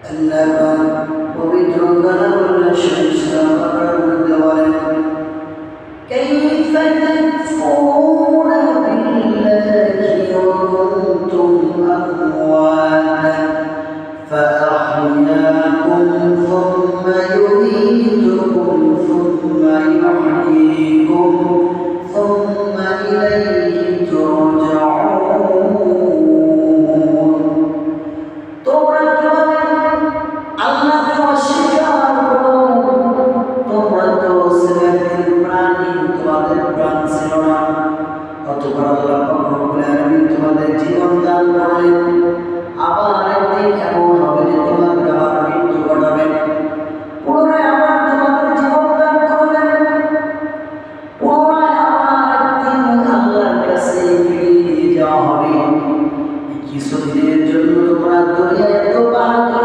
আল্লাহ পবিত্র কালামুল্লাহ শরীফ সূরা মধ্যে বলেন কাইফা তাকফুরুনা বিল্লাহি ওয়া কুনতুম আমওয়াতান فأحياكم ثم يميتكم ثم يحييكم ثم